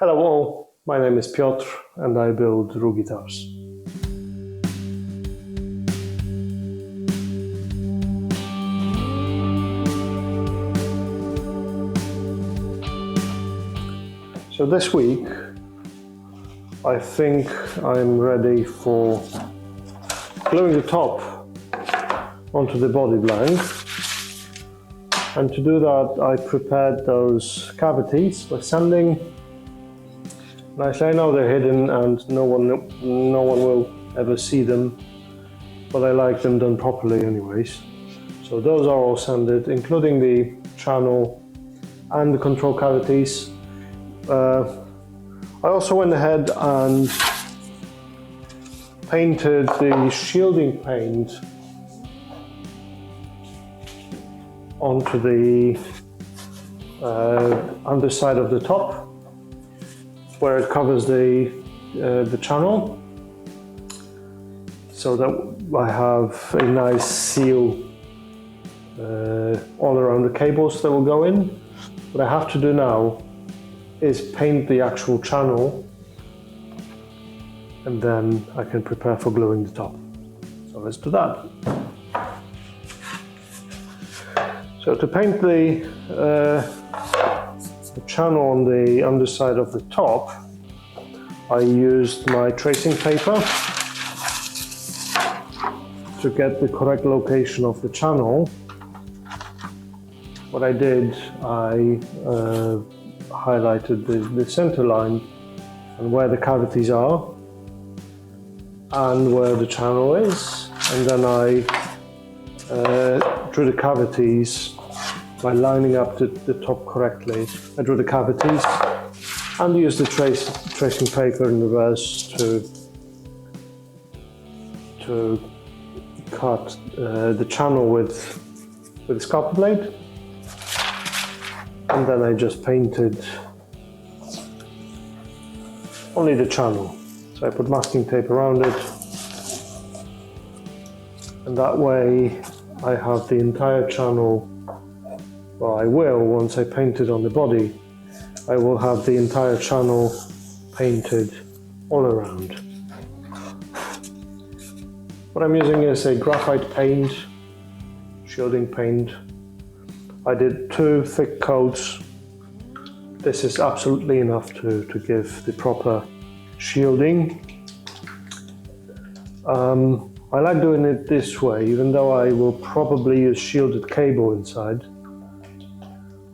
Hello all, my name is Piotr and I build Ru guitars. So this week I think I'm ready for gluing the top onto the body blank, and to do that I prepared those cavities by sanding. I know they're hidden and no one will ever see them, but I like them done properly anyways. So those are all sanded, including the channel and the control cavities. I also went ahead and painted the shielding paint onto the underside of the top, where it covers the channel, so that I have a nice seal all around the cables that will go in. What I have to do now is paint the actual channel, and then I can prepare for gluing the top. So let's do that. So to paint the channel on the underside of the top, I used my tracing paper to get the correct location of the channel. What I did, I highlighted the center line and where the cavities are and where the channel is, and then I drew the cavities by lining up the top correctly. I drew the cavities and used the tracing paper in reverse to cut the channel with a sculptor blade, and then I just painted only the channel. So I put masking tape around it, and that way I have the entire channel. Well, I will, once I paint it on the body, I will have the entire channel painted all around. What I'm using is a graphite paint, shielding paint. I did 2 thick coats. This is absolutely enough to give the proper shielding. I like doing it this way, even though I will probably use shielded cable inside.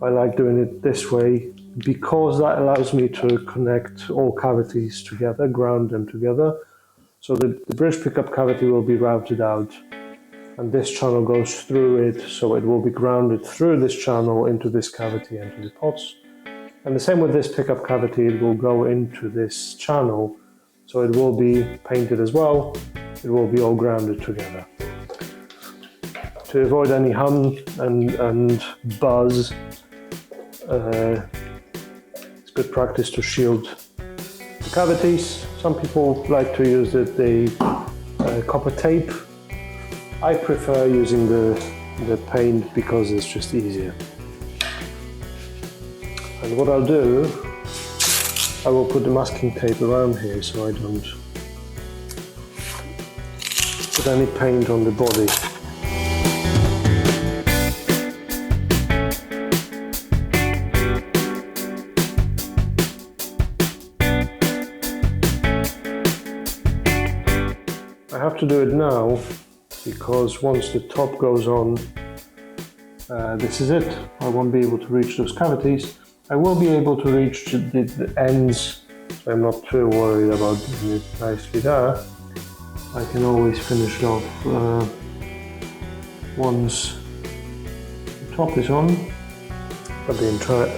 I like doing it this way because that allows me to connect all cavities together, ground them together. So the bridge pickup cavity will be routed out, and this channel goes through it, so it will be grounded through this channel into this cavity and to the pots. And the same with this pickup cavity, it will go into this channel, so it will be painted as well. It will be all grounded together. To avoid any hum and buzz, it's good practice to shield the cavities. Some people like to use the copper tape. I prefer using the paint because it's just easier. And what I'll do, I will put the masking tape around here so I don't put any paint on the body. I have to do it now because once the top goes on, this is it. I won't be able to reach those cavities. I will be able to reach the ends, so I'm not too worried about doing it nicely there. I can always finish it off once the top is on, but the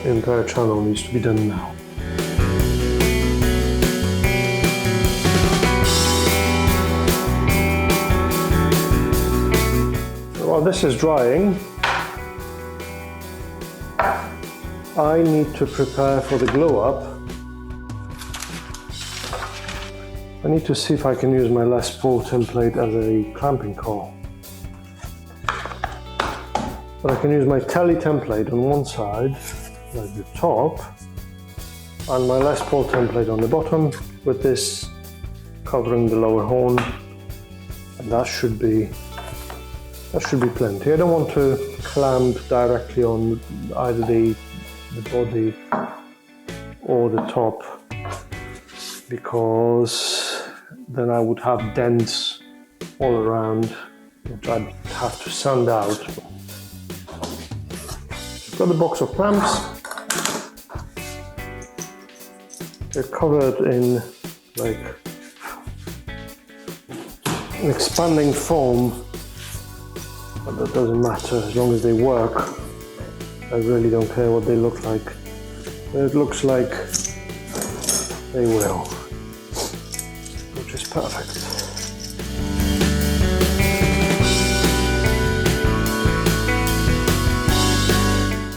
entire channel needs to be done now. While this is drying, I need to prepare for the glue up. I need to see if I can use my Les Paul template as a clamping core. But I can use my telly template on one side, like the top, and my Les Paul template on the bottom with this covering the lower horn, and that should be plenty. I don't want to clamp directly on either the body or the top, because then I would have dents all around, which I'd have to sand out. I've got a box of clamps. They're covered in like an expanding foam, but that doesn't matter as long as they work. I really don't care what they look like. It looks like they will, which is perfect.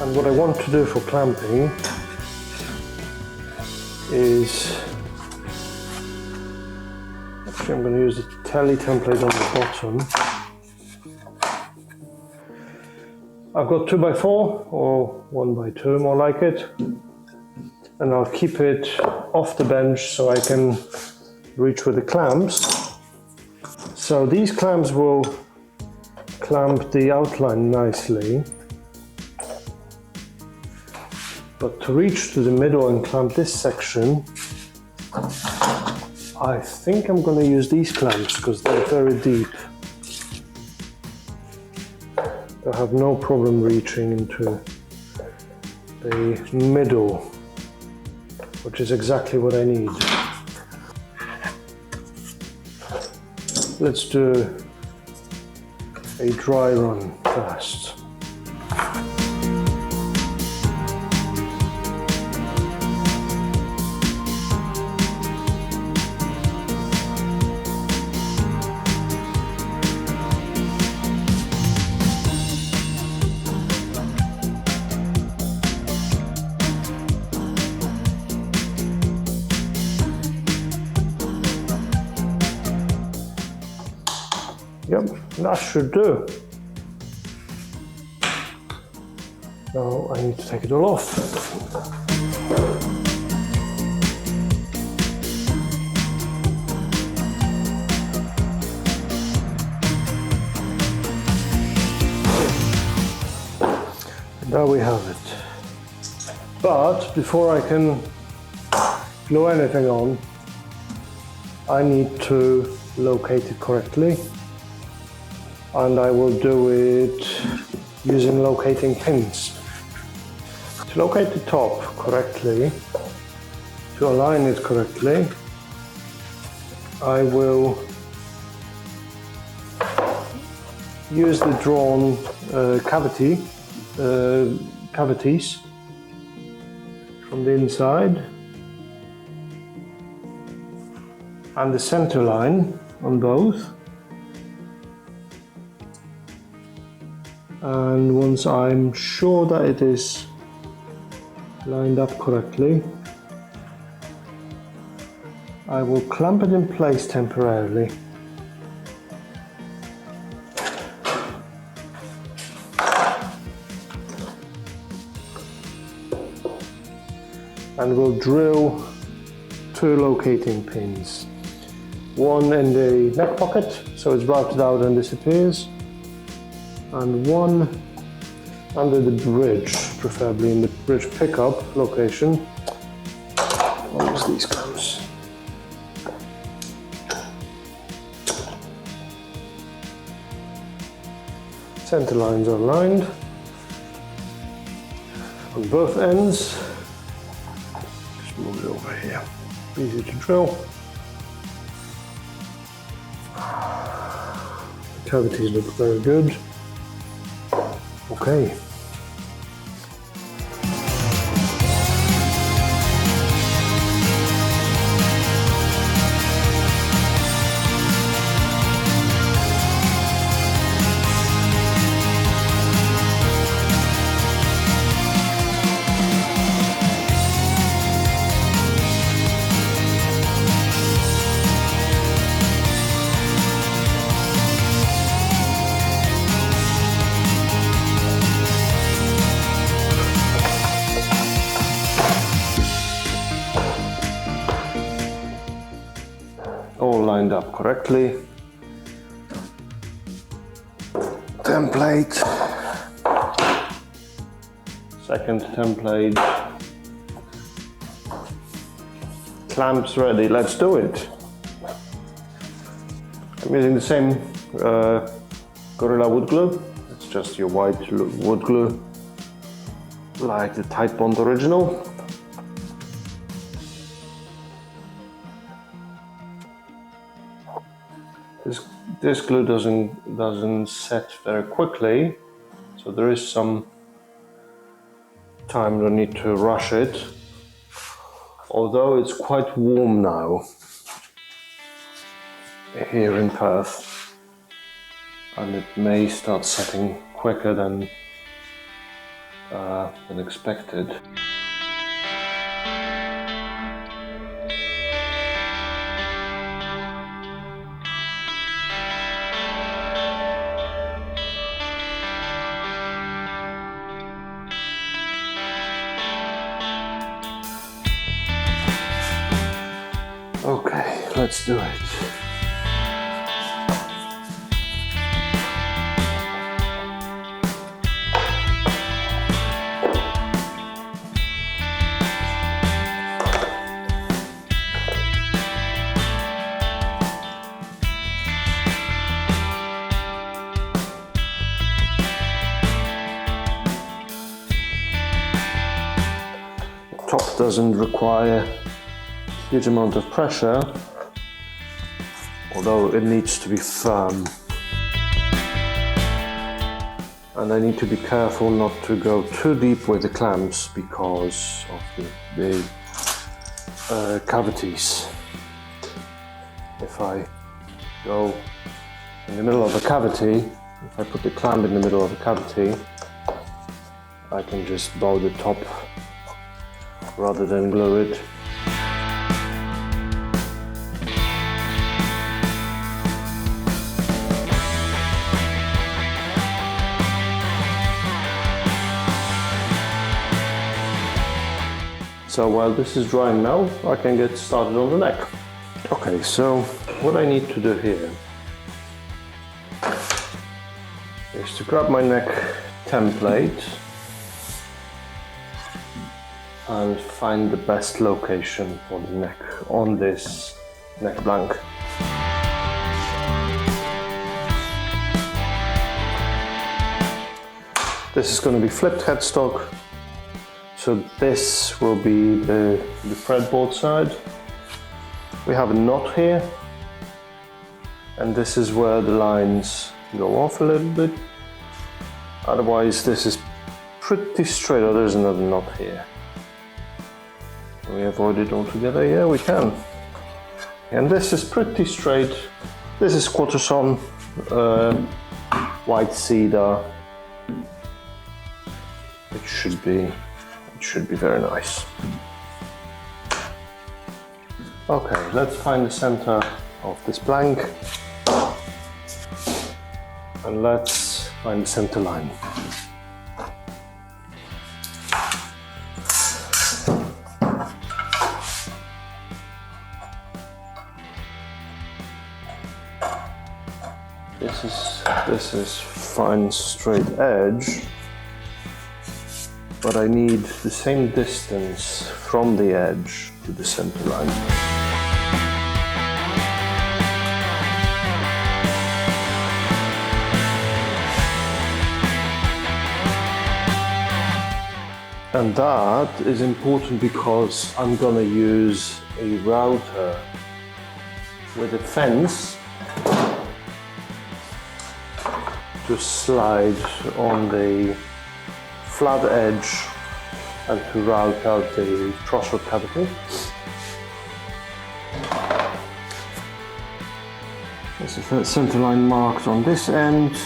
And what I want to do for clamping is, actually I'm going to use the telly template on the bottom. I've got 2x4 or 1x2, more like it, and I'll keep it off the bench so I can reach with the clamps. So these clamps will clamp the outline nicely, but to reach to the middle and clamp this section, I think I'm going to use these clamps because they're very deep. I have no problem reaching into the middle, which is exactly what I need. Let's do a dry run first. Yep, that should do. Now I need to take it all off. And there we have it. But before I can glue anything on, I need to locate it correctly. And I will do it using locating pins. To locate the top correctly, to align it correctly, I will use the drawn cavities from the inside and the center line on both. And once I'm sure that it is lined up correctly, I will clamp it in place temporarily. And we'll drill 2 locating pins. One in the neck pocket, so it's routed out and disappears, and one under the bridge, preferably in the bridge pickup location. I'll use these clamps. Center lines are lined on both ends. Just move it over here. Easy to drill. The cavities look very good. Okay. lined up correctly. Template. Second template. Clamps ready, let's do it. I'm using the same Gorilla wood glue. It's just your white wood glue, like the Tight Bond original. This glue doesn't set very quickly, so there is some time, no need to rush it. Although it's quite warm now here in Perth, and it may start setting quicker than expected. Okay, let's do it. The top doesn't require huge amount of pressure, although it needs to be firm. And I need to be careful not to go too deep with the clamps because of the cavities. If I go in the middle of a cavity, if I put the clamp in the middle of a cavity, I can just bow the top rather than glue it. So while this is drying now, I can get started on the neck. Okay, so what I need to do here is to grab my neck template and find the best location for the neck on this neck blank. This is going to be flipped headstock. So this will be the fretboard side. We have a knot here, and this is where the lines go off a little bit. Otherwise this is pretty straight. Oh, there's another knot here. Can we avoid it altogether? Yeah, we can. And this is pretty straight. This is quarter-sawn white cedar. It should be very nice. Okay, let's find the center of this blank and let's find the center line. This is fine straight edge, but I need the same distance from the edge to the center line. And that is important because I'm gonna use a router with a fence to slide on the flat edge and to route out the truss rod cavity. This is the center line marked on this end.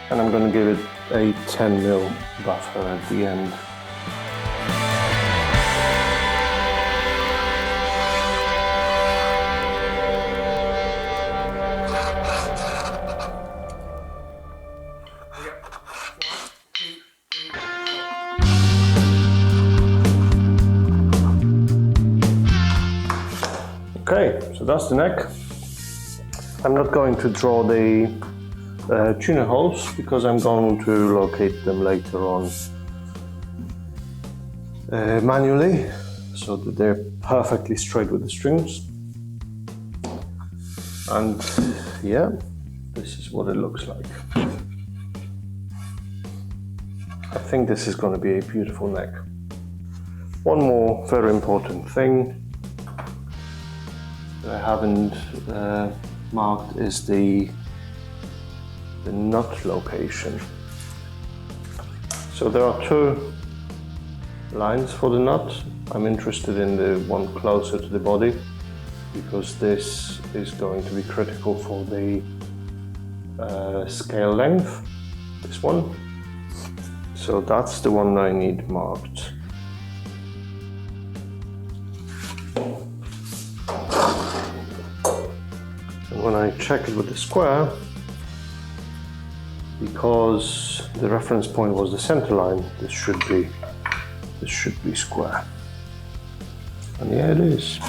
And I'm going to give it a 10mm buffer at the end. So that's the neck. I'm not going to draw the tuner holes because I'm going to locate them later on manually, so that they're perfectly straight with the strings. And yeah, this is what it looks like. I think this is going to be a beautiful neck. One more very important thing that I haven't marked is the nut location. So there are two lines for the nut. I'm interested in the one closer to the body because this is going to be critical for the scale length, this one. So that's the one I need marked. And when I check it with the square, because the reference point was the center line, this should be square. And yeah, it is.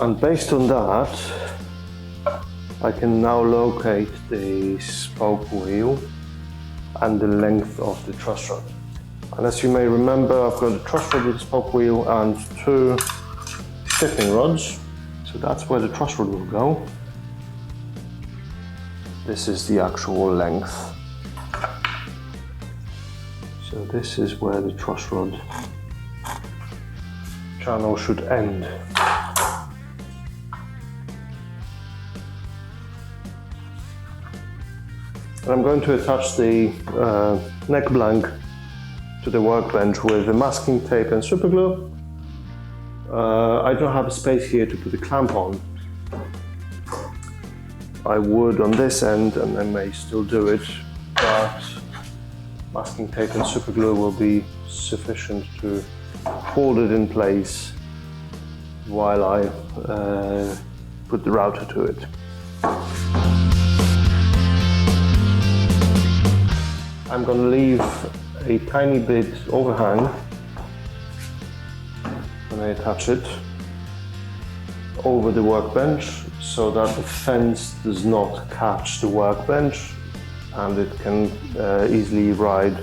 And based on that, I can now locate the spoke wheel and the length of the truss rod. And as you may remember, I've got a truss rod with a spoke wheel and two stiffening rods. So that's where the truss rod will go. This is the actual length. So this is where the truss rod channel should end. And I'm going to attach the neck blank to the workbench with the masking tape and super glue. I don't have a space here to put the clamp on. I would on this end, and I may still do it, but masking tape and super glue will be sufficient to hold it in place while I put the router to it. I'm going to leave a tiny bit overhang when I attach it over the workbench so that the fence does not catch the workbench and it can easily ride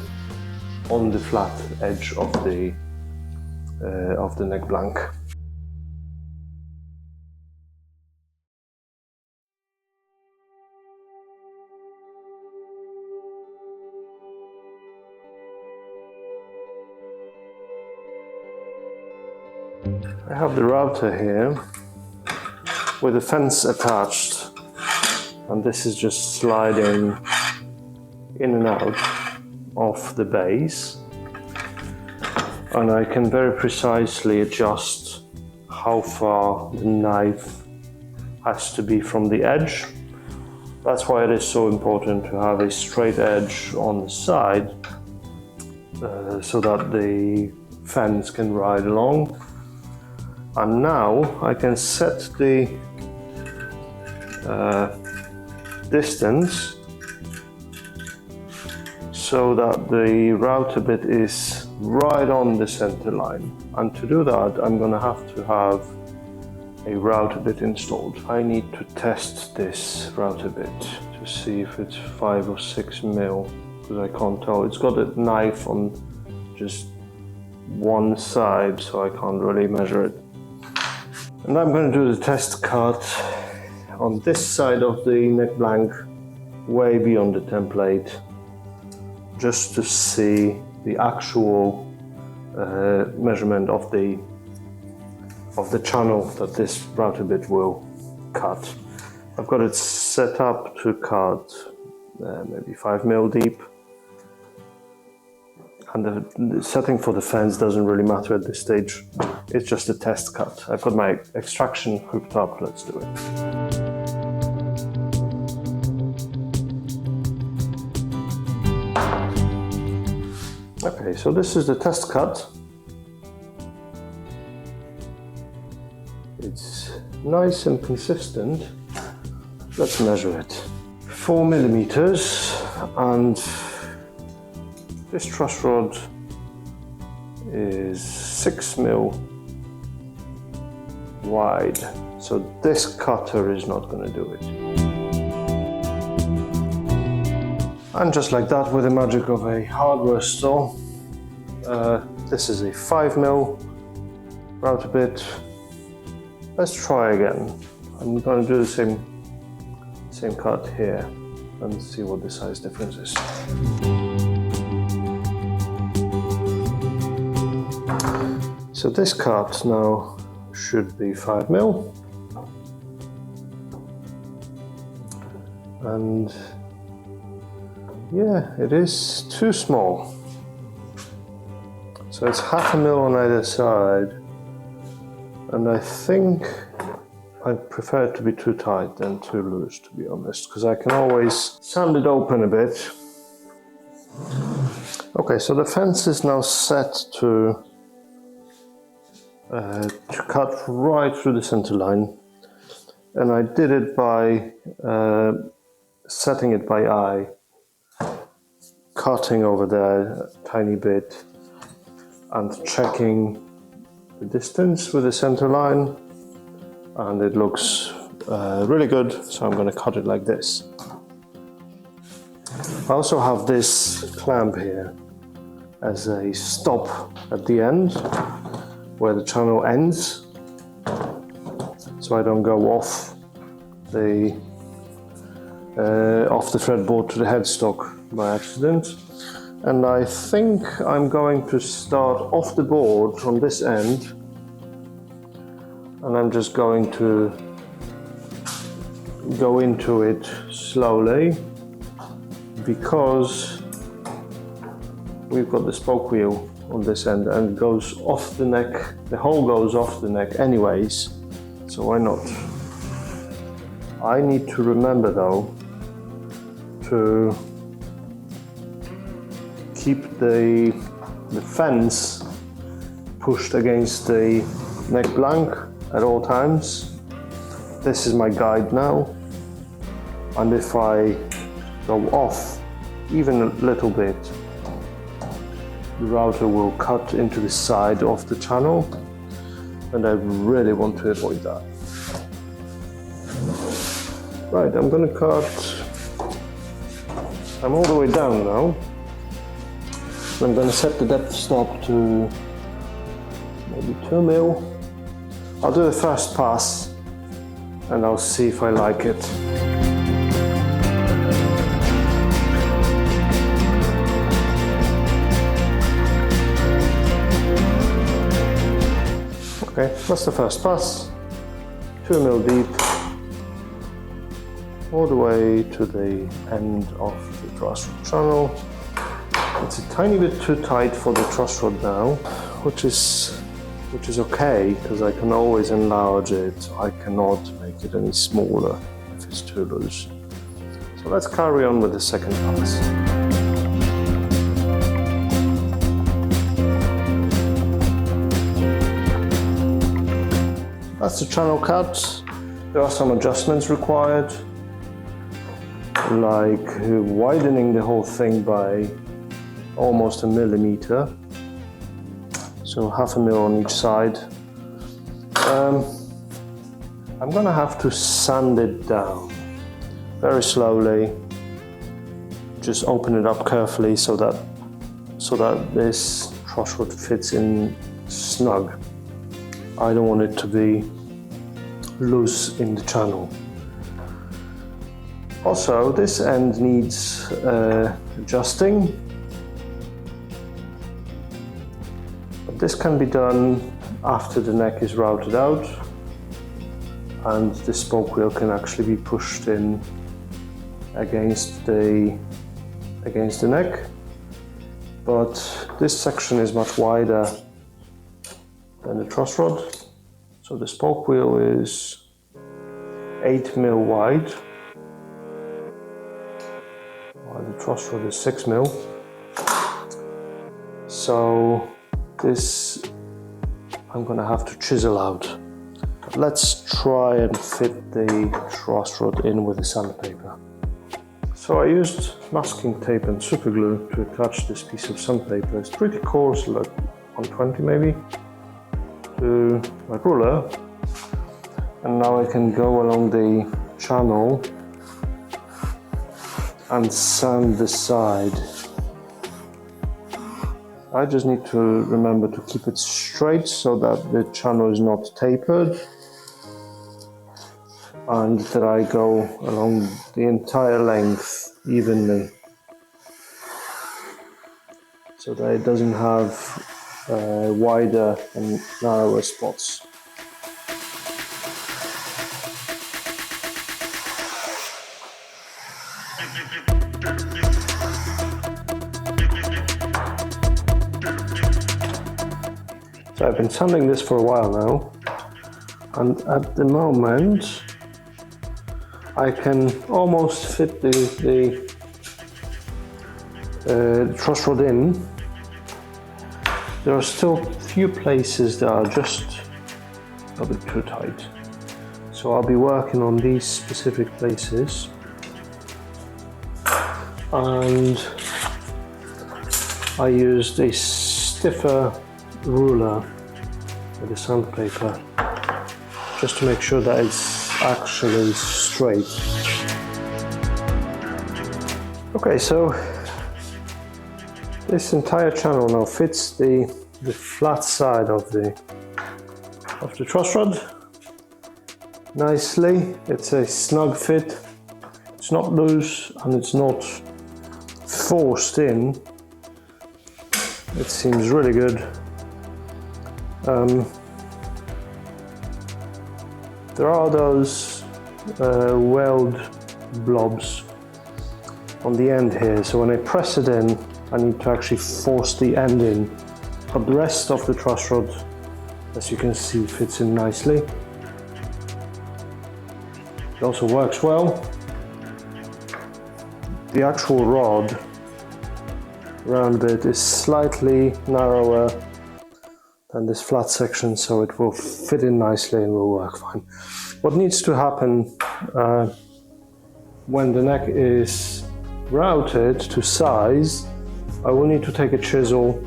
on the flat edge of the neck blank. I have the router here with the fence attached, and this is just sliding in and out of the base, and I can very precisely adjust how far the knife has to be from the edge. That's why it is so important to have a straight edge on the side so that the fence can ride along. And now I can set the distance so that the router bit is right on the center line. And to do that, I'm going to have a router bit installed. I need to test this router bit to see if it's 5 or 6 mil, because I can't tell. It's got a knife on just one side, so I can't really measure it. And I'm going to do the test cut on this side of the neck blank, way beyond the template, just to see the actual measurement of the channel that this router bit will cut. I've got it set up to cut maybe 5 mil deep. And the setting for the fence doesn't really matter at this stage. It's just a test cut. I've got my extraction hooked up. Let's do it. Okay, so this is the test cut. It's nice and consistent. Let's measure it. 4 millimeters, and this truss rod is 6 mil wide. So this cutter is not going to do it. And just like that, with the magic of a hardware store, this is a 5mm router bit. Let's try again. I'm going to do the same cut here and see what the size difference is. So this cut now should be 5mm, and yeah, it is too small. So it's 0.5 mil on either side, and I think I prefer it to be too tight than too loose, to be honest, because I can always sand it open a bit. Okay, so the fence is now set to cut right through the center line, and I did it by setting it by eye, cutting over there a tiny bit and checking the distance with the center line, and it looks really good, so I'm going to cut it like this. I also have this clamp here as a stop at the end where the channel ends, so I don't go off the fretboard to the headstock by accident. And I think I'm going to start off the board on this end, and I'm just going to go into it slowly, because we've got the spoke wheel on this end and it goes off the neck. The hole goes off the neck anyways, so why not? I need to remember though to keep the fence pushed against the neck blank at all times. This is my guide now, and if I go off even a little bit, the router will cut into the side of the channel, and I really want to avoid that. Right, I'm gonna cut, I'm all the way down now. I'm gonna set the depth stop to maybe 2mm. I'll do the first pass and I'll see if I like it. Okay, that's the first pass. 2mm deep, all the way to the end of the truss rod channel. It's a tiny bit too tight for the truss rod now, which is okay, because I can always enlarge it. I cannot make it any smaller if it's too loose. So let's carry on with the second pass. That's the channel cut. There are some adjustments required, like widening the whole thing by almost 1 millimeter. So 0.5 mil on each side. I'm gonna have to sand it down very slowly. Just open it up carefully so that this truss rod fits in snug. I don't want it to be loose in the channel. Also, this end needs adjusting. But this can be done after the neck is routed out, and the spoke wheel can actually be pushed in against the neck. But this section is much wider than the truss rod. So the spoke wheel is 8mm wide, while the truss rod is 6mm. So this I'm gonna have to chisel out. But let's try and fit the truss rod in with the sandpaper. So I used masking tape and super glue to attach this piece of sandpaper. It's pretty coarse, like 120 maybe, to my ruler, And now I can go along the channel and sand the side. I just need to remember to keep it straight so that the channel is not tapered, and that I go along the entire length evenly so that it doesn't have wider and narrower spots. So I've been sanding this for a while now, and at the moment I can almost fit the truss rod in. There are still a few places that are just a bit too tight, so I'll be working on these specific places. And I used a stiffer ruler with the sandpaper just to make sure that it's actually straight. Okay, so this entire channel now fits the flat side of the truss rod nicely. It's a snug fit. It's not loose and it's not forced in. It seems really good. There are those weld blobs on the end here, so when I press it in, I need to actually force the end in. But the rest of the truss rod, as you can see, fits in nicely. It also works well. The actual rod around it is slightly narrower than this flat section, so it will fit in nicely and will work fine. What needs to happen when the neck is routed to size, I will need to take a chisel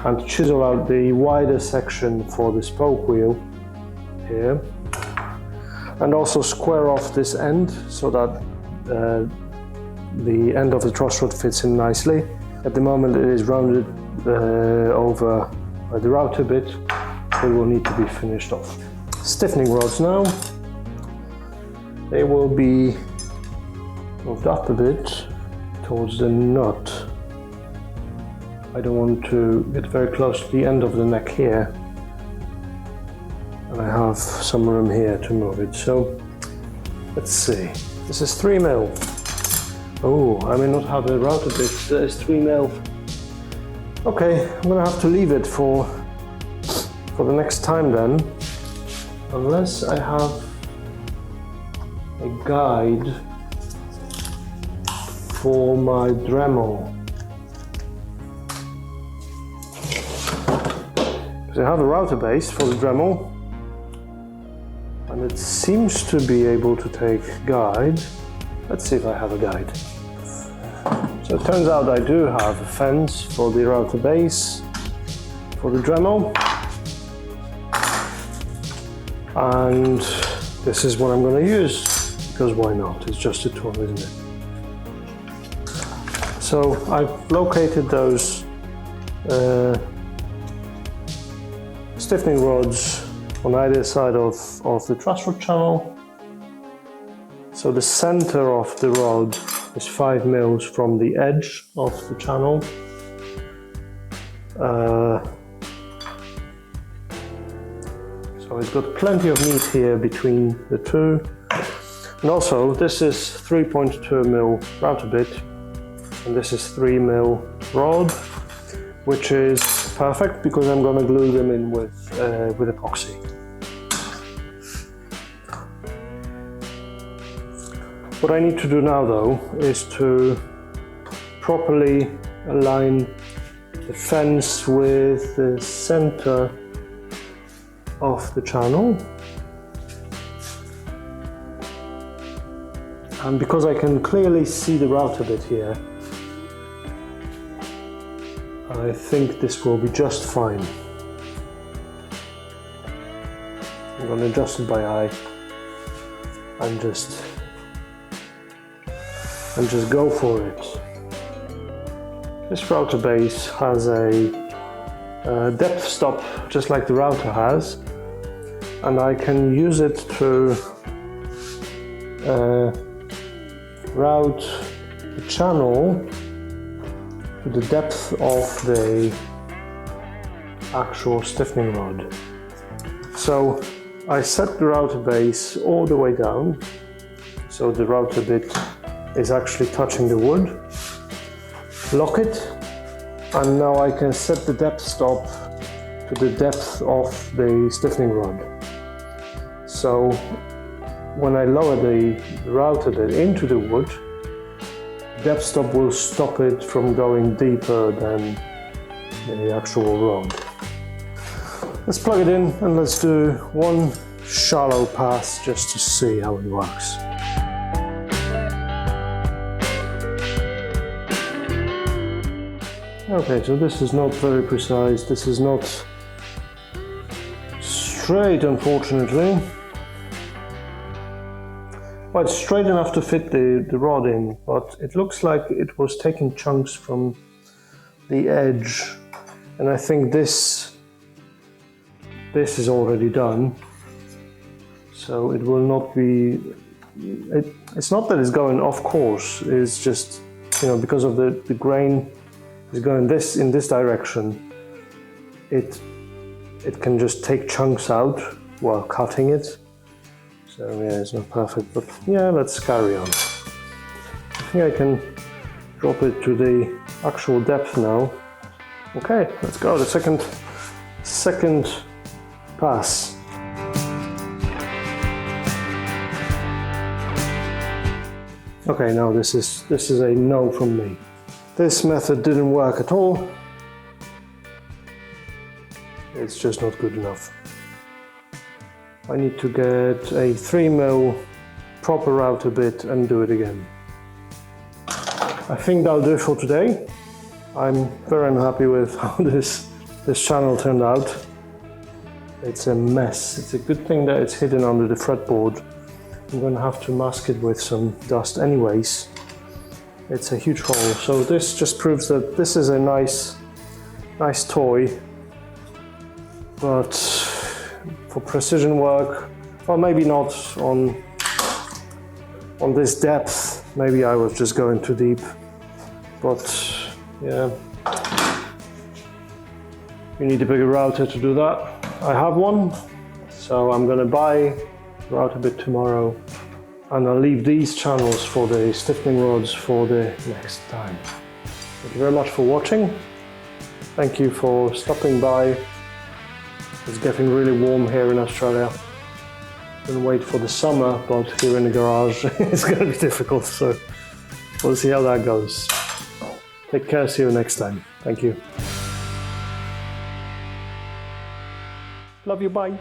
and chisel out the wider section for the spoke wheel here, and also square off this end so that the end of the truss rod fits in nicely. At the moment it is rounded over the router bit, so it will need to be finished off. Stiffening rods now, they will be moved up a bit towards the nut. I don't want to get very close to the end of the neck here, and I have some room here to move it. So let's see, this is 3mm. Oh, I may not have a router bit that is 3mm. Okay, I'm gonna have to leave it for the next time then, unless I have a guide for my dremel. Because I have a router base for the dremel, and it seems to be able to take guide. Let's see if I have a guide. So it turns out I do have a fence for the router base for the dremel, and this is what I'm going to use, because why not? It's just a tool, isn't it? So I've located those stiffening rods on either side of the truss rod channel. So the center of the rod is 5mm from the edge of the channel. So it's got plenty of meat here between the two. And also this is 3.2mm router bit, and this is 3mm rod, which is perfect because I'm going to glue them in with epoxy. What I need to do now though is to properly align the fence with the center of the channel. And because I can clearly see the router bit here, I think this will be just fine. I'm going to adjust it by eye. and just go for it. This router base has a depth stop just like the router has, and I can use it to route the channel to the depth of the actual stiffening rod. So I set the router base all the way down, so the router bit is actually touching the wood. Lock it, and now I can set the depth stop to the depth of the stiffening rod. So when I lower the router bit into the wood, depth stop will stop it from going deeper than the actual rod. Let's plug it in and let's do one shallow pass just to see how it works. Okay, so this is not very precise. This is not straight, unfortunately. Well, it's straight enough to fit the rod in, but it looks like it was taking chunks from the edge, and I think this is already done, so it will not be. It's not that it's going off course. It's just, you know, because of the grain is going in this direction. It can just take chunks out while cutting it. So yeah, it's not perfect, but yeah, let's carry on. I think I can drop it to the actual depth now. Okay, let's go. The second pass. Okay, now this is a no from me. This method didn't work at all. It's just not good enough. I need to get a 3mm proper router bit and do it again. I think that'll do it for today. I'm very unhappy with how this channel turned out. It's a mess. It's a good thing that it's hidden under the fretboard. I'm going to have to mask it with some dust anyways. It's a huge hole. So this just proves that this is a nice toy, but for precision work, well, maybe not on this depth. Maybe I was just going too deep, but yeah, you need a bigger router to do that. I have one, so I'm gonna buy a router bit tomorrow, and I'll leave these channels for the stiffening rods for the next time. Thank you very much for watching. Thank you for stopping by. It's getting really warm here in Australia. Gonna wait for the summer, but here in the garage it's gonna be difficult, so we'll see how that goes. Take care, see you next time. Thank you. Love you, bye.